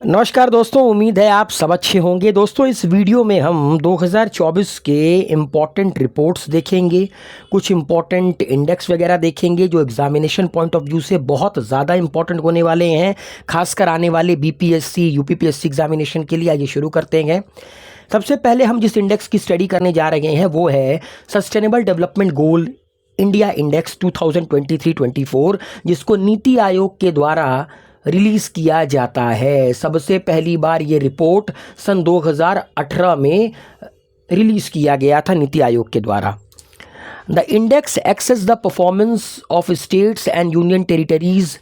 नमस्कार दोस्तों, उम्मीद है आप सब अच्छे होंगे। दोस्तों, इस वीडियो में हम 2024 के इम्पॉर्टेंट रिपोर्ट्स देखेंगे, कुछ इम्पॉर्टेंट इंडेक्स वगैरह देखेंगे जो एग्जामिनेशन पॉइंट ऑफ व्यू से बहुत ज़्यादा इम्पॉर्टेंट होने वाले हैं, खासकर आने वाले बीपीएससी यूपीपीएससी एग्जामिनेशन के लिए। आइए शुरू करते हैं। सबसे पहले हम जिस इंडेक्स की स्टडी करने जा रहे हैं वो है सस्टेनेबल डेवलपमेंट गोल इंडिया इंडेक्स 2023-24, जिसको नीति आयोग के द्वारा रिलीज़ किया जाता है। सबसे पहली बार ये रिपोर्ट सन 2018 में रिलीज़ किया गया था नीति आयोग के द्वारा। The index access the performance of states and union territories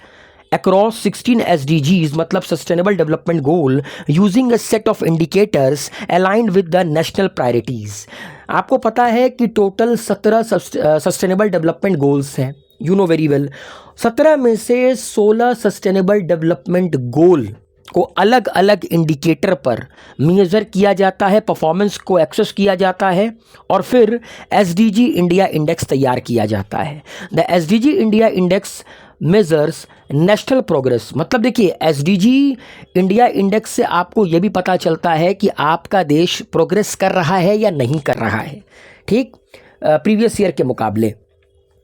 across 16 SDGs मतलब sustainable development goal using a set of indicators aligned with the national priorities. आपको पता है कि टोटल 17 सस्टेनेबल डेवलपमेंट गोल्स हैं, यू नो वेरी वेल। 17 में से 16 sustainable development गोल को अलग अलग इंडिकेटर पर मेज़र किया जाता है, परफॉर्मेंस को एक्सेस किया जाता है और फिर SDG इंडिया इंडेक्स तैयार किया जाता है। The SDG India index measures national progress. मतलब देखिए, SDG इंडिया इंडेक्स से आपको यह भी पता चलता है कि आपका देश प्रोग्रेस कर रहा है या नहीं कर रहा है, ठीक, प्रीवियस ईयर के मुकाबले।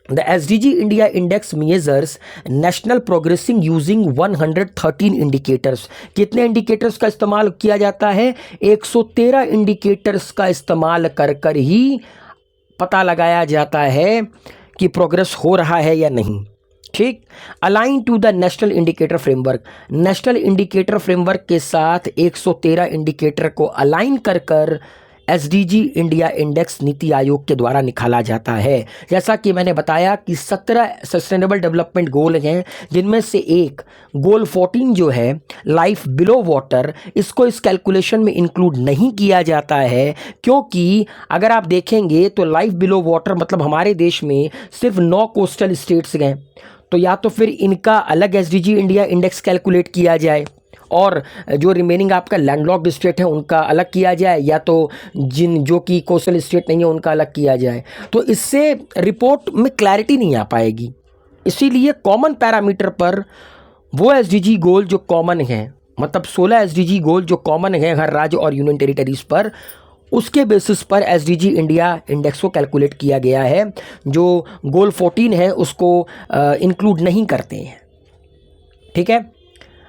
The SDG India Index measures national progressing using 113 indicators। कितने इंडिकेटर्स का इस्तेमाल किया जाता है? 113 इंडिकेटर्स का इस्तेमाल कर कर ही पता लगाया जाता है कि प्रोग्रेस हो रहा है या नहीं, ठीक। Align to the national indicator framework. National indicator framework के साथ 113 इंडिकेटर को अलाइन कर कर SDG इंडिया इंडेक्स नीति आयोग के द्वारा निकाला जाता है। जैसा कि मैंने बताया कि 17 सस्टेनेबल डेवलपमेंट गोल हैं, जिनमें से एक गोल 14 जो है लाइफ बिलो वाटर, इसको इस कैलकुलेशन में इंक्लूड नहीं किया जाता है, क्योंकि अगर आप देखेंगे तो लाइफ बिलो वाटर मतलब हमारे देश में सिर्फ 9 कोस्टल स्टेट्स हैं, तो या तो फिर इनका अलग SDG इंडिया इंडेक्स कैलकुलेट किया जाए और जो रिमेनिंग आपका लैंडलॉक्ड स्टेट है उनका अलग किया जाए, या तो जो कि कोस्टल स्टेट नहीं है उनका अलग किया जाए। तो इससे रिपोर्ट में क्लैरिटी नहीं आ पाएगी। इसीलिए कॉमन पैरामीटर पर वो SDG गोल जो कॉमन है, मतलब 16 SDG गोल जो कॉमन है हर राज्य और यूनियन टेरिटरीज पर, उसके बेसिस पर SDG इंडिया इंडेक्स को कैलकुलेट किया गया है। जो गोल 14 है उसको इंक्लूड नहीं करते हैं, ठीक है।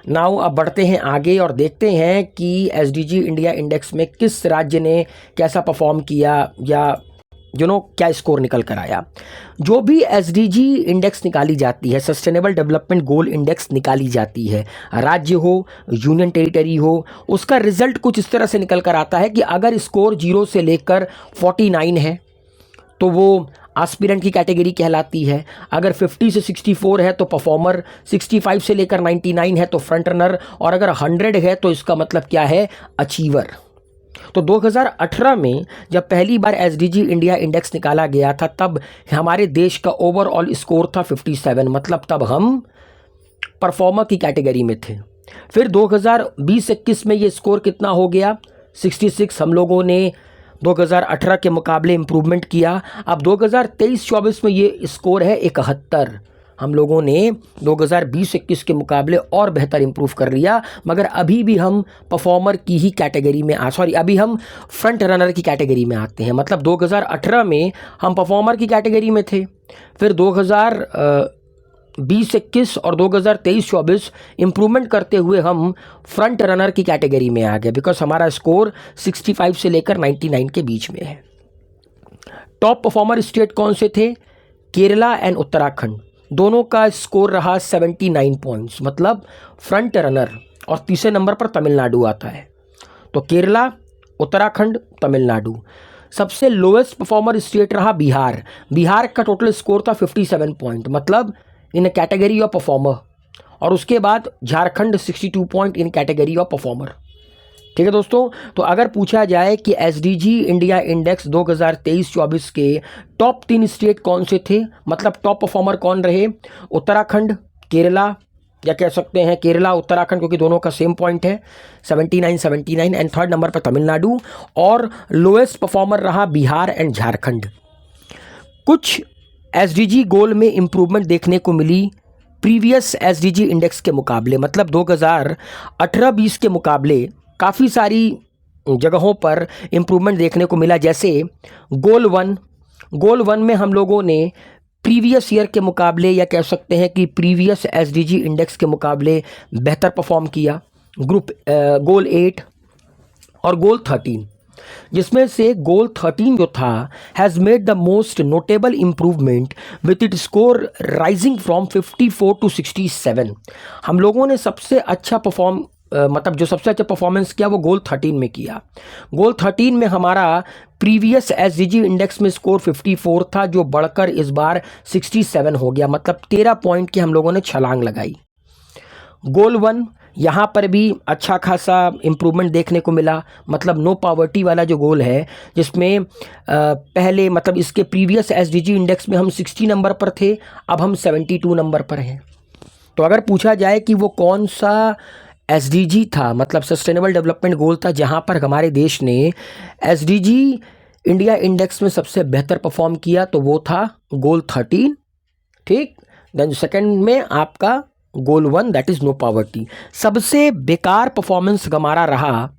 नाउ अब बढ़ते हैं आगे और देखते हैं कि SDG इंडिया इंडेक्स में किस राज्य ने कैसा परफॉर्म किया या क्या स्कोर निकल कर आया। जो भी SDG इंडेक्स निकाली जाती है, सस्टेनेबल डेवलपमेंट गोल इंडेक्स निकाली जाती है, राज्य हो यूनियन टेरिटरी हो, उसका रिजल्ट कुछ इस तरह से निकल कर आता है कि अगर स्कोर 0 से लेकर 49 है तो वो एस्पिरेंट की कैटेगरी कहलाती है। अगर 50 से 64 है तो परफॉर्मर, 65 से लेकर 99 है तो फ्रंट रनर, और अगर 100 है तो इसका मतलब क्या है, अचीवर। तो 2018 में जब पहली बार SDG इंडिया इंडेक्स निकाला गया था तब हमारे देश का ओवरऑल स्कोर था 57, मतलब तब हम परफॉर्मर की कैटेगरी में थे। फिर 2020-21 में ये स्कोर कितना हो गया, 66। हम लोगों ने 2018 के मुकाबले इम्प्रूवमेंट किया। अब 2023-24 में ये स्कोर है 71। हम लोगों ने 2020-21 के मुकाबले और बेहतर इम्प्रूव कर लिया, मगर अभी भी हम परफॉर्मर की ही कैटेगरी में अभी हम फ्रंट रनर की कैटेगरी में आते हैं। मतलब 2018 में हम परफॉर्मर की कैटेगरी में थे, फिर 2020-21 और 2023-24 इम्प्रूवमेंट करते हुए हम फ्रंट रनर की कैटेगरी में आ गए, बिकॉज हमारा स्कोर 65 से लेकर 99 के बीच में है। टॉप परफॉर्मर स्टेट कौन से थे? केरला एंड उत्तराखंड, दोनों का स्कोर रहा 79 पॉइंट्स, मतलब फ्रंट रनर। और तीसरे नंबर पर तमिलनाडु आता है। तो केरला, उत्तराखंड, तमिलनाडु। सबसे लोएस्ट परफॉर्मर स्टेट रहा बिहार। बिहार का टोटल स्कोर था 57 पॉइंट, मतलब इन कैटेगरी ऑफ परफॉर्मर। और उसके बाद Jharkhand 62 point in category of performer, ठीक है दोस्तों। तो अगर पूछा जाए कि SDG इंडिया इंडेक्स 2023-24 के टॉप 3 स्टेट कौन से थे, मतलब टॉप परफॉर्मर कौन रहे, उत्तराखंड, केरला, या कह सकते हैं केरला उत्तराखंड, क्योंकि दोनों का सेम पॉइंट है 79 एंड थर्ड नंबर पर तमिलनाडु, और लोएस्ट परफॉर्मर रहा बिहार एंड झारखंड। कुछ SDG गोल में इम्प्रूवमेंट देखने को मिली प्रीवियस एसडीजी इंडेक्स के मुकाबले, मतलब 2018-20 के मुकाबले काफ़ी सारी जगहों पर इम्प्रूवमेंट देखने को मिला। जैसे गोल वन में हम लोगों ने प्रीवियस ईयर के मुकाबले, या कह सकते हैं कि प्रीवियस एसडीजी इंडेक्स के मुकाबले बेहतर परफॉर्म किया। गोल 8 और गोल 13, जिसमें से गोल 13 जो था has made the most notable improvement with it score rising from 54 to 67। हम लोगों ने सबसे अच्छा जो सबसे अच्छा परफॉर्मेंस किया वो गोल 13 में किया। गोल 13 में हमारा प्रीवियस एसडीजी इंडेक्स में स्कोर 54 था, जो बढ़कर इस बार 67 हो गया, मतलब 13 पॉइंट की हम लोगों ने छलांग लगाई। गोल 1, यहाँ पर भी अच्छा खासा इम्प्रूवमेंट देखने को मिला, मतलब नो पावर्टी वाला जो गोल है, जिसमें पहले मतलब इसके प्रीवियस एसडीजी इंडेक्स में हम 60 नंबर पर थे, अब हम 72 नंबर पर हैं। तो अगर पूछा जाए कि वो कौन सा एसडीजी था, मतलब सस्टेनेबल डेवलपमेंट गोल था, जहाँ पर हमारे देश ने एसडीजी इंडिया इंडेक्स में सबसे बेहतर परफॉर्म किया, तो वो था गोल 13। ठीक, देन सेकंड में आपका गोल 1, दैट इज़ नो पावर्टी। सबसे बेकार परफॉर्मेंस हमारा रहा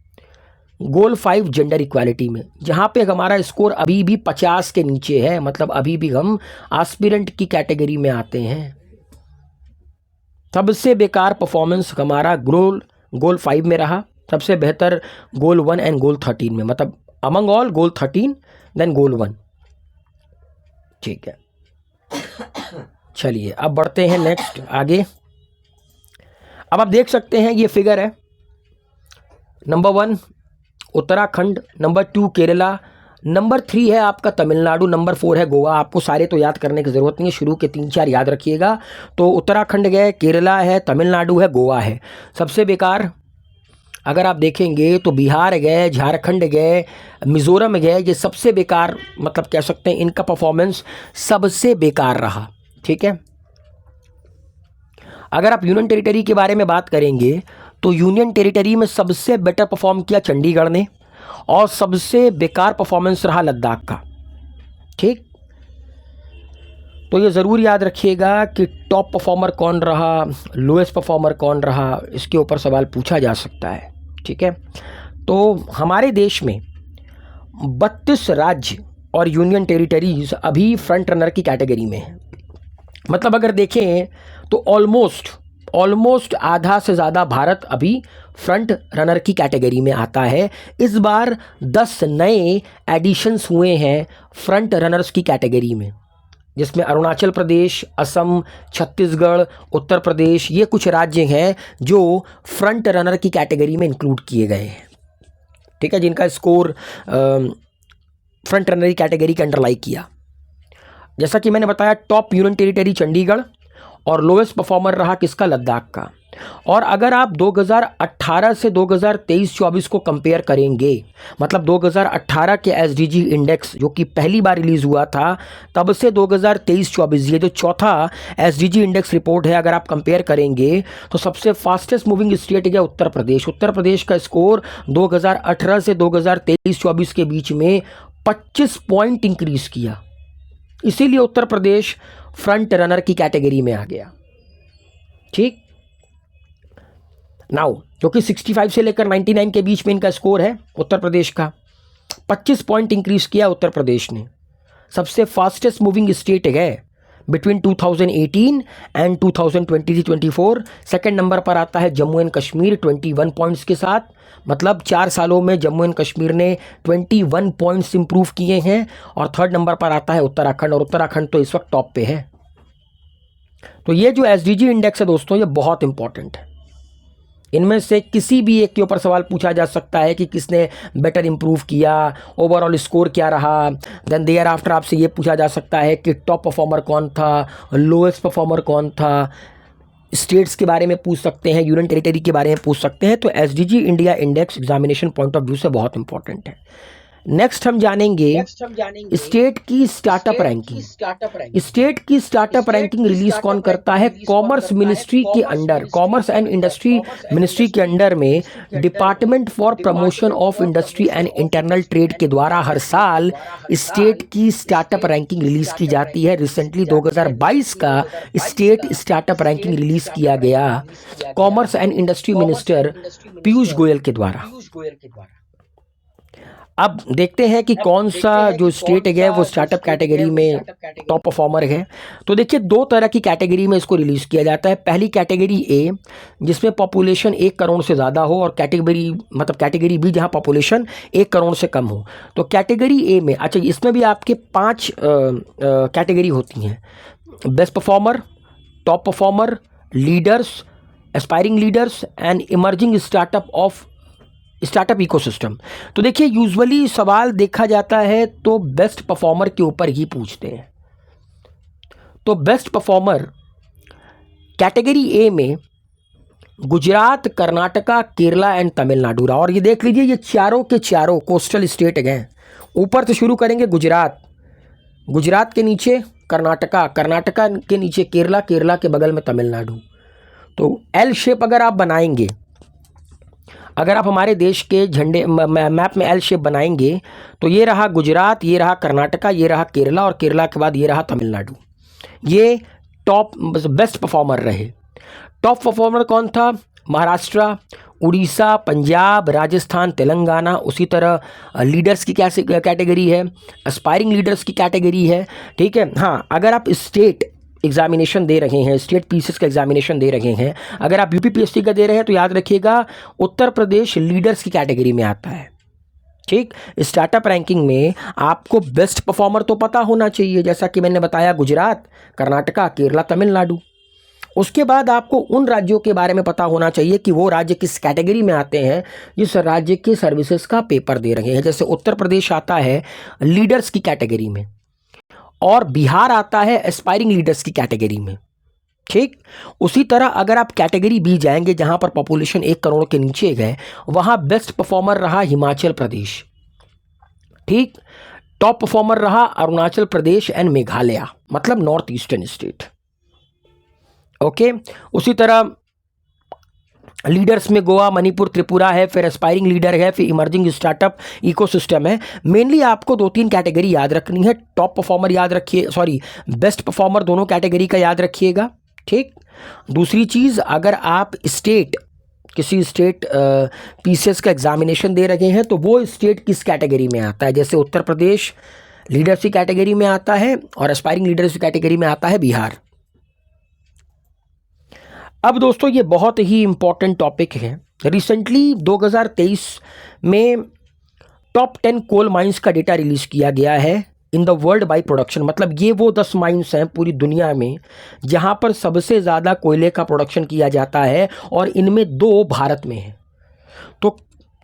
गोल 5 जेंडर इक्वालिटी में, जहाँ पे हमारा स्कोर अभी भी 50 के नीचे है, मतलब अभी भी हम एस्पिरेंट की कैटेगरी में आते हैं। सबसे बेकार परफॉर्मेंस हमारा गोल 5 में रहा, सबसे बेहतर गोल 1 एंड गोल 13 में, मतलब अमंग ऑल गोल 13 देन गोल 1। ठीक है, चलिए अब बढ़ते हैं नेक्स्ट आगे। अब आप देख सकते हैं ये फिगर है, number 1 Uttarakhand, number 2 Kerala, number 3 है आपका तमिलनाडु, नंबर 4 है गोवा। आपको सारे तो याद करने की ज़रूरत नहीं है, शुरू के 3-4 याद रखिएगा। तो उत्तराखंड गए, केरला है, तमिलनाडु है, गोवा है। सबसे बेकार अगर आप देखेंगे तो बिहार गए, झारखंड गए, मिज़ोरम गए, ये सबसे बेकार, मतलब कह सकते हैं इनका परफॉर्मेंस सबसे बेकार रहा। ठीक है, अगर आप यूनियन टेरिटरी के बारे में बात करेंगे तो यूनियन टेरिटरी में सबसे बेटर परफॉर्म किया चंडीगढ़ ने, और सबसे बेकार परफॉर्मेंस रहा लद्दाख का। ठीक, तो ये ज़रूर याद रखिएगा कि टॉप परफॉर्मर कौन रहा, लोएस्ट परफॉर्मर कौन रहा, इसके ऊपर सवाल पूछा जा सकता है। ठीक है, तो हमारे देश में 32 राज्य और यूनियन टेरिटरीज अभी फ्रंट रनर की कैटेगरी में है। मतलब अगर देखें तो ऑलमोस्ट आधा से ज़्यादा भारत अभी फ्रंट रनर की कैटेगरी में आता है। इस बार 10 नए एडिशंस हुए हैं फ्रंट रनर्स की कैटेगरी में, जिसमें अरुणाचल प्रदेश, असम, छत्तीसगढ़, उत्तर प्रदेश, ये कुछ राज्य हैं जो फ्रंट रनर की कैटेगरी में इंक्लूड किए गए हैं। ठीक है, जिनका स्कोर फ्रंट रनर की कैटेगरी के अंडर लाई किया। जैसा कि मैंने बताया, टॉप यूनियन टेरिटरी चंडीगढ़, और लोएस्ट परफॉर्मर रहा किसका, लद्दाख का। और अगर आप 2018 से 2023-24 को कंपेयर करेंगे, मतलब 2018 के एसडीजी इंडेक्स जो कि पहली बार रिलीज़ हुआ था, तब से 2023-24 ये जो चौथा एसडीजी इंडेक्स रिपोर्ट है, अगर आप कंपेयर करेंगे तो सबसे फास्टेस्ट मूविंग स्टेट है उत्तर प्रदेश। उत्तर प्रदेश का स्कोर 2018 से 2023-24 के बीच में 25 पॉइंट इंक्रीज़ किया, इसीलिए उत्तर प्रदेश फ्रंट रनर की कैटेगरी में आ गया। ठीक, नाउ जो कि 65 से लेकर 99 के बीच में इनका स्कोर है उत्तर प्रदेश का, 25 पॉइंट इंक्रीज किया उत्तर प्रदेश ने। सबसे फास्टेस्ट मूविंग स्टेट है बिटवीन 2018 एंड 2023-24। सेकंड नंबर पर आता है जम्मू एंड कश्मीर 21 पॉइंट्स के साथ, मतलब 4 सालों में जम्मू एंड कश्मीर ने 21 पॉइंट्स इंप्रूव किए हैं। और थर्ड नंबर पर आता है उत्तराखंड, और उत्तराखंड तो इस वक्त टॉप पे है। तो ये जो एसडीजी इंडेक्स है दोस्तों, ये बहुत इंपॉर्टेंट है। इनमें से किसी भी एक के ऊपर सवाल पूछा जा सकता है कि किसने बेटर इंप्रूव किया, ओवरऑल स्कोर क्या रहा। देन देयर आफ्टर आपसे ये पूछा जा सकता है कि टॉप परफॉर्मर कौन था, लोएस्ट परफॉर्मर कौन था, स्टेट्स के बारे में पूछ सकते हैं, यूनियन टेरिटरी के बारे में पूछ सकते हैं। तो SDG India index examination point of view से बहुत इंपॉर्टेंट है। नेक्स्ट हम जानेंगे स्टेट की स्टार्टअप रैंकिंग। स्टेट की स्टार्टअप रैंकिंग रिलीज कौन करता है? कॉमर्स मिनिस्ट्री के under, commerce and industry ministry के अंडर में department for promotion of industry and internal trade के द्वारा हर साल स्टेट की स्टार्टअप रैंकिंग रिलीज की जाती है। रिसेंटली 2022 का स्टेट स्टार्टअप रैंकिंग रिलीज किया गया commerce and industry minister Piyush Goyal के द्वारा। अब देखते हैं कि कौन सा जो स्टेट है वो स्टार्टअप कैटेगरी में टॉप परफॉर्मर है। तो देखिए, दो तरह की कैटेगरी में इसको रिलीज किया जाता है। पहली कैटेगरी ए, जिसमें पॉपुलेशन 1 करोड़ से ज़्यादा हो, और कैटेगरी बी जहां पॉपुलेशन 1 करोड़ से कम हो। तो कैटेगरी ए में, अच्छा, इसमें भी आपके 5 कैटेगरी होती हैं: best performer, top performer, leaders, aspiring leaders and emerging startup ecosystem. तो देखिए, यूजुअली सवाल देखा जाता है तो बेस्ट परफॉर्मर के ऊपर ही पूछते हैं। तो बेस्ट परफॉर्मर कैटेगरी ए में गुजरात, कर्नाटका, केरला एंड तमिलनाडु रहा। और ये देख लीजिए, ये चारों के चारों कोस्टल स्टेट हैं। ऊपर से शुरू करेंगे गुजरात, गुजरात के नीचे कर्नाटका, कर्नाटका के नीचे केरला, केरला के बगल में तमिलनाडु। तो एल शेप अगर आप बनाएंगे, अगर आप हमारे देश के झंडे मैप में एल शेप बनाएंगे, तो ये रहा गुजरात, ये रहा कर्नाटका, ये रहा केरला, और केरला के बाद ये रहा तमिलनाडु। ये टॉप बेस्ट परफॉर्मर रहे। टॉप परफॉर्मर कौन था? महाराष्ट्र, उड़ीसा, पंजाब, राजस्थान, तेलंगाना। उसी तरह लीडर्स की क्या कैटेगरी है? एस्पायरिंग लीडर्स की कैटेगरी है। ठीक है। हाँ, अगर आप स्टेट एग्जामिनेशन दे रहे हैं, स्टेट पीसीएस का एग्जामिनेशन दे रहे हैं, अगर आप यूपीपीएससी का दे रहे हैं, तो याद रखिएगा उत्तर प्रदेश लीडर्स की कैटेगरी में आता है। ठीक। स्टार्टअप रैंकिंग में आपको बेस्ट परफॉर्मर तो पता होना चाहिए, जैसा कि मैंने बताया, गुजरात, कर्नाटका, केरला, तमिलनाडु। उसके बाद आपको उन राज्यों के बारे में पता होना चाहिए कि वो राज्य किस कैटेगरी में आते हैं, जिस राज्य के सर्विसेज का पेपर दे रहे हैं। जैसे उत्तर प्रदेश आता है लीडर्स की कैटेगरी में, और बिहार आता है एस्पायरिंग लीडर्स की कैटेगरी में। ठीक। उसी तरह अगर आप कैटेगरी बी जाएंगे, जहां पर पॉपुलेशन 1 करोड़ के नीचे गए, वहां बेस्ट परफॉर्मर रहा हिमाचल प्रदेश। ठीक। टॉप परफॉर्मर रहा अरुणाचल प्रदेश एंड मेघालय, मतलब नॉर्थ ईस्टर्न स्टेट। ओके। उसी तरह लीडर्स में गोवा, मणिपुर, त्रिपुरा है, फिर एस्पायरिंग लीडर है, फिर इमर्जिंग स्टार्टअप इकोसिस्टम है। मेनली आपको 2-3 कैटेगरी याद रखनी है। टॉप परफॉर्मर याद रखिए, सॉरी, बेस्ट परफॉर्मर, दोनों कैटेगरी का याद रखिएगा। ठीक। दूसरी चीज़, अगर आप किसी स्टेट पीसीएस का एग्जामिनेशन दे रहे हैं, तो वो स्टेट किस कैटेगरी में आता है। जैसे उत्तर प्रदेश लीडर्स की कैटेगरी में आता है, और एस्पायरिंग लीडर्स की कैटेगरी में आता है बिहार। अब दोस्तों, ये बहुत ही इंपॉर्टेंट टॉपिक है। रिसेंटली 2023 में टॉप 10 कोल माइंस का डेटा रिलीज किया गया है in the world by production. मतलब ये वो 10 माइंस हैं पूरी दुनिया में जहां पर सबसे ज़्यादा कोयले का प्रोडक्शन किया जाता है, और इनमें 2 भारत में हैं। तो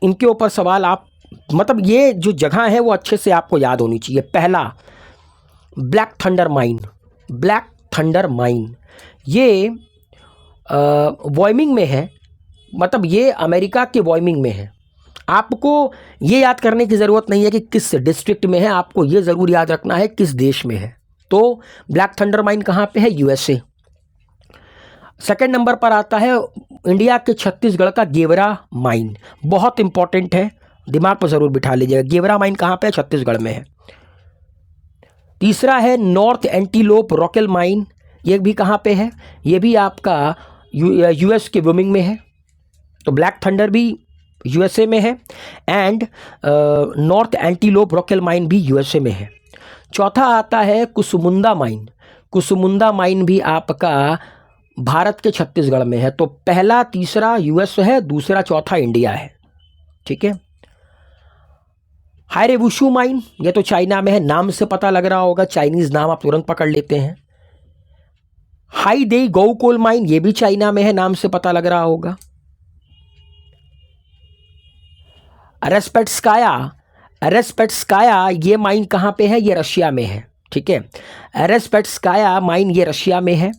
इनके ऊपर सवाल आप, मतलब ये जो जगह है वो अच्छे से आपको याद होनी चाहिए। पहला, black thunder mine. Black thunder mine ये वायमिंग में है, मतलब ये अमेरिका के वायमिंग में है। आपको ये याद करने की ज़रूरत नहीं है कि किस डिस्ट्रिक्ट में है, आपको ये ज़रूर याद रखना है किस देश में है। तो ब्लैक थंडर माइन कहाँ पे है? यूएसए। सेकंड नंबर पर आता है इंडिया के छत्तीसगढ़ का गेवरा माइन। बहुत इंपॉर्टेंट है, दिमाग पर ज़रूर बिठा लीजिएगा। गेवरा माइन कहाँ पे है? छत्तीसगढ़ में है। तीसरा है नॉर्थ एंटीलोप रॉकेल माइन। ये भी कहाँ पे है? ये भी आपका यूएस के वुमिंग में है। तो ब्लैक थंडर भी यूएसए में है, एंड नॉर्थ एंटीलोप रॉकेल माइन भी यूएसए में है। चौथा आता है कुसमुंदा माइन। कुसमुंदा माइन भी आपका भारत के छत्तीसगढ़ में है। तो पहला, तीसरा यूएस है, दूसरा, चौथा इंडिया है। ठीक है। हायरेवुशु माइन, ये तो चाइना में है, नाम से पता लग रहा होगा, चाइनीज नाम आप तुरंत पकड़ लेते हैं। हाईदेई गौ कोल माइन, ये भी चाइना में है, नाम से पता लग रहा होगा। रेस्पेट्स्काया ये माइन कहाँ पे है? ये रशिया में है। ठीक है। रेस्पेट्स्काया माइन ये रशिया में है।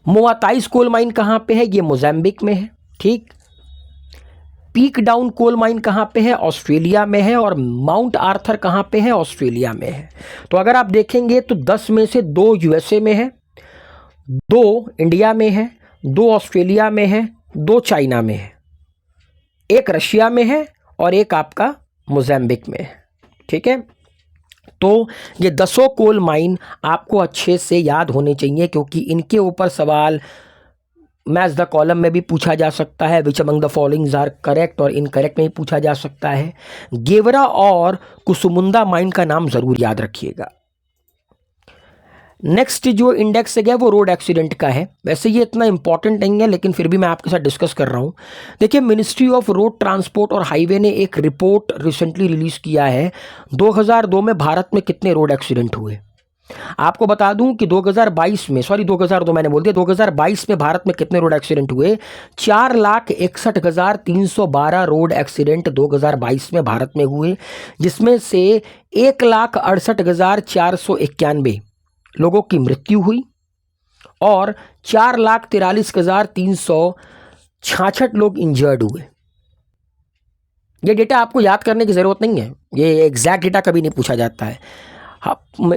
मोआताइस कोल माइन कहाँ पे है? ये मोजाम्बिक में है। ठीक। पीक डाउन कोल माइन कहाँ पे है? ऑस्ट्रेलिया में है। और माउंट आर्थर कहाँ पे है? ऑस्ट्रेलिया में है। तो अगर आप देखेंगे तो 10 में से 2 यूएसए में है, 2 इंडिया में है, 2 ऑस्ट्रेलिया में है, 2 चाइना में है, 1 रशिया में है और 1 आपका मोज़ाम्बिक में है। ठीक है, तो ये 10 कोल माइन आपको अच्छे से याद होने चाहिए, क्योंकि इनके ऊपर सवाल मैच द कॉलम में भी पूछा जा सकता है, which among the followings are correct, और इनकरेक्ट में भी पूछा जा सकता है। गेवरा और कुसुमुंदा माइन का नाम जरूर याद रखिएगा। नेक्स्ट जो इंडेक्स है वो रोड एक्सीडेंट का है। वैसे ये इतना इंपॉर्टेंट नहीं है, लेकिन फिर भी मैं आपके साथ डिस्कस कर रहा हूँ। देखिए, मिनिस्ट्री ऑफ रोड ट्रांसपोर्ट और हाईवे ने एक रिपोर्ट रिसेंटली रिलीज किया है, 2002 में भारत में कितने रोड एक्सीडेंट हुए। आपको बता दूं कि 2022 में, सॉरी 2002 मैंने बोल दिया, 2022 में भारत में कितने रोड एक्सीडेंट हुए? 4,61,312 रोड एक्सीडेंट 2022 में भारत में हुए, जिसमें से 1,68,491 लोगों की मृत्यु हुई और 4,43,366 लोग इंजर्ड हुए। ये डेटा आपको याद करने की ज़रूरत नहीं है, ये एग्जैक्ट डेटा कभी नहीं पूछा जाता है।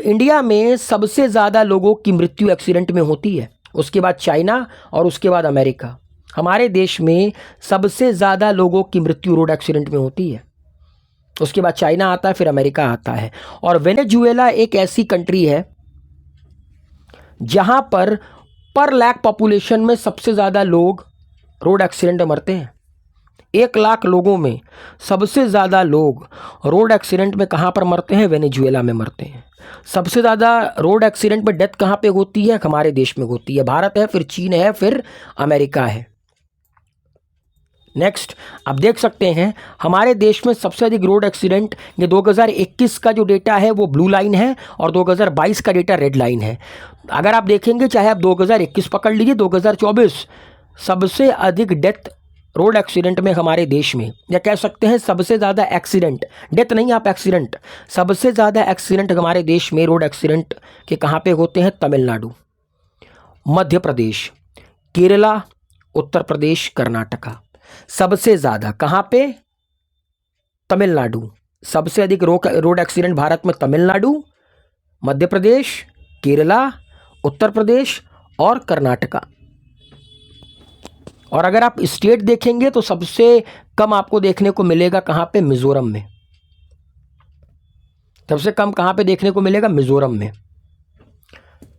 इंडिया में सबसे ज़्यादा लोगों की मृत्यु एक्सीडेंट में होती है, उसके बाद चाइना और उसके बाद अमेरिका। हमारे देश में सबसे ज़्यादा लोगों की मृत्यु रोड एक्सीडेंट में होती है, उसके बाद चाइना आता है, फिर अमेरिका आता है। और वेनेजुएला एक ऐसी कंट्री है जहां पर लाख पॉपुलेशन में सबसे ज़्यादा लोग रोड एक्सीडेंट में मरते हैं। 1 लाख लोगों में सबसे ज़्यादा लोग रोड एक्सीडेंट में कहाँ पर मरते हैं? वेनेजुएला में मरते हैं। सबसे ज़्यादा रोड एक्सीडेंट में डेथ कहाँ पे होती है? हमारे देश में होती है। भारत है, फिर चीन है, फिर अमेरिका है। नेक्स्ट, आप देख सकते हैं हमारे देश में सबसे अधिक रोड एक्सीडेंट, ये 2021 का जो डेटा है वो ब्लू लाइन है और 2022 का डेटा रेड लाइन है। अगर आप देखेंगे, चाहे आप 2021 पकड़ लीजिए, 2024 सबसे अधिक डेथ रोड एक्सीडेंट में हमारे देश में, या कह सकते हैं सबसे ज़्यादा एक्सीडेंट, डेथ नहीं आप एक्सीडेंट, सबसे ज़्यादा एक्सीडेंट हमारे देश में रोड एक्सीडेंट के कहाँ पे होते हैं? तमिलनाडु, मध्य प्रदेश, केरला, उत्तर प्रदेश, कर्नाटका। सबसे ज़्यादा कहाँ पे? तमिलनाडु। सबसे अधिक रोड एक्सीडेंट भारत में तमिलनाडु, मध्य प्रदेश, केरला, उत्तर प्रदेश और कर्नाटका। और अगर आप स्टेट देखेंगे तो सबसे कम आपको देखने को मिलेगा कहाँ पे? मिजोरम में। सबसे कम कहाँ पे देखने को मिलेगा? मिजोरम में।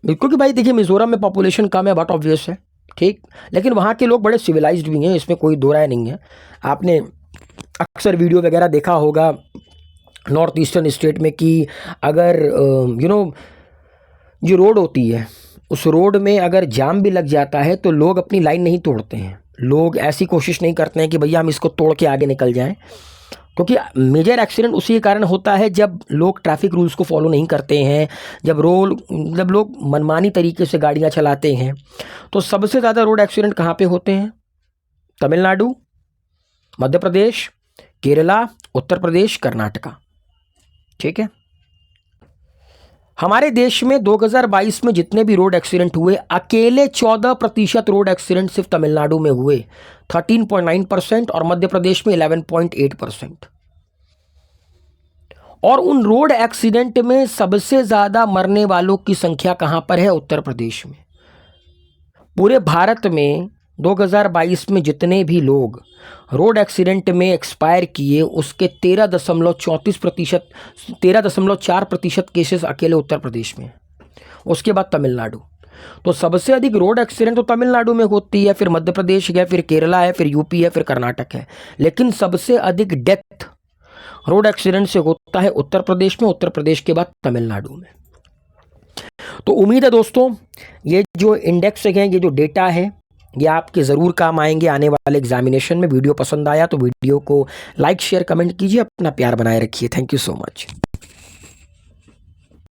बिल्कुल कि भाई देखिए, मिजोरम में पॉपुलेशन कम है, बट ऑब्वियस है, ठीक, लेकिन वहाँ के लोग बड़े सिविलाइज्ड भी हैं, इसमें कोई दो राय नहीं है। आपने अक्सर वीडियो वगैरह देखा होगा नॉर्थ ईस्टर्न स्टेट में कि अगर जो रोड होती है, उस रोड में अगर जाम भी लग जाता है तो लोग अपनी लाइन नहीं तोड़ते हैं। लोग ऐसी कोशिश नहीं करते हैं कि भैया हम इसको तोड़ के आगे निकल जाएं, क्योंकि मेजर एक्सीडेंट उसी के कारण होता है जब लोग ट्रैफिक रूल्स को फॉलो नहीं करते हैं, जब लोग मनमानी तरीके से गाड़ियां चलाते हैं। तो सबसे ज़्यादा रोड एक्सीडेंट कहाँ पे होते हैं? तमिलनाडु, मध्य प्रदेश, केरला, उत्तर प्रदेश, कर्नाटका। ठीक है, हमारे देश में 2022 में जितने भी रोड एक्सीडेंट हुए, अकेले 14% रोड एक्सीडेंट सिर्फ तमिलनाडु में हुए, 13.9%, और मध्य प्रदेश में 11.8%। और उन रोड एक्सीडेंट में सबसे ज़्यादा मरने वालों की संख्या कहां पर है? उत्तर प्रदेश में। पूरे भारत में 2022 में जितने भी लोग रोड एक्सीडेंट में एक्सपायर किए, उसके 13.4% केसेस अकेले उत्तर प्रदेश में, उसके बाद तमिलनाडु। तो सबसे अधिक रोड एक्सीडेंट तो तमिलनाडु में होती है, फिर मध्य प्रदेश है, फिर केरला है, फिर यूपी है, फिर कर्नाटक है। लेकिन सबसे अधिक डेथ रोड एक्सीडेंट से होता है उत्तर प्रदेश में, उत्तर प्रदेश के बाद तमिलनाडु में। तो उम्मीद है दोस्तों, ये जो इंडेक्स हैं, ये जो डेटा है, ये आपके ज़रूर काम आएंगे आने वाले एग्जामिनेशन में। वीडियो पसंद आया तो वीडियो को लाइक, शेयर, कमेंट कीजिए, अपना प्यार बनाए रखिए। Thank you so much.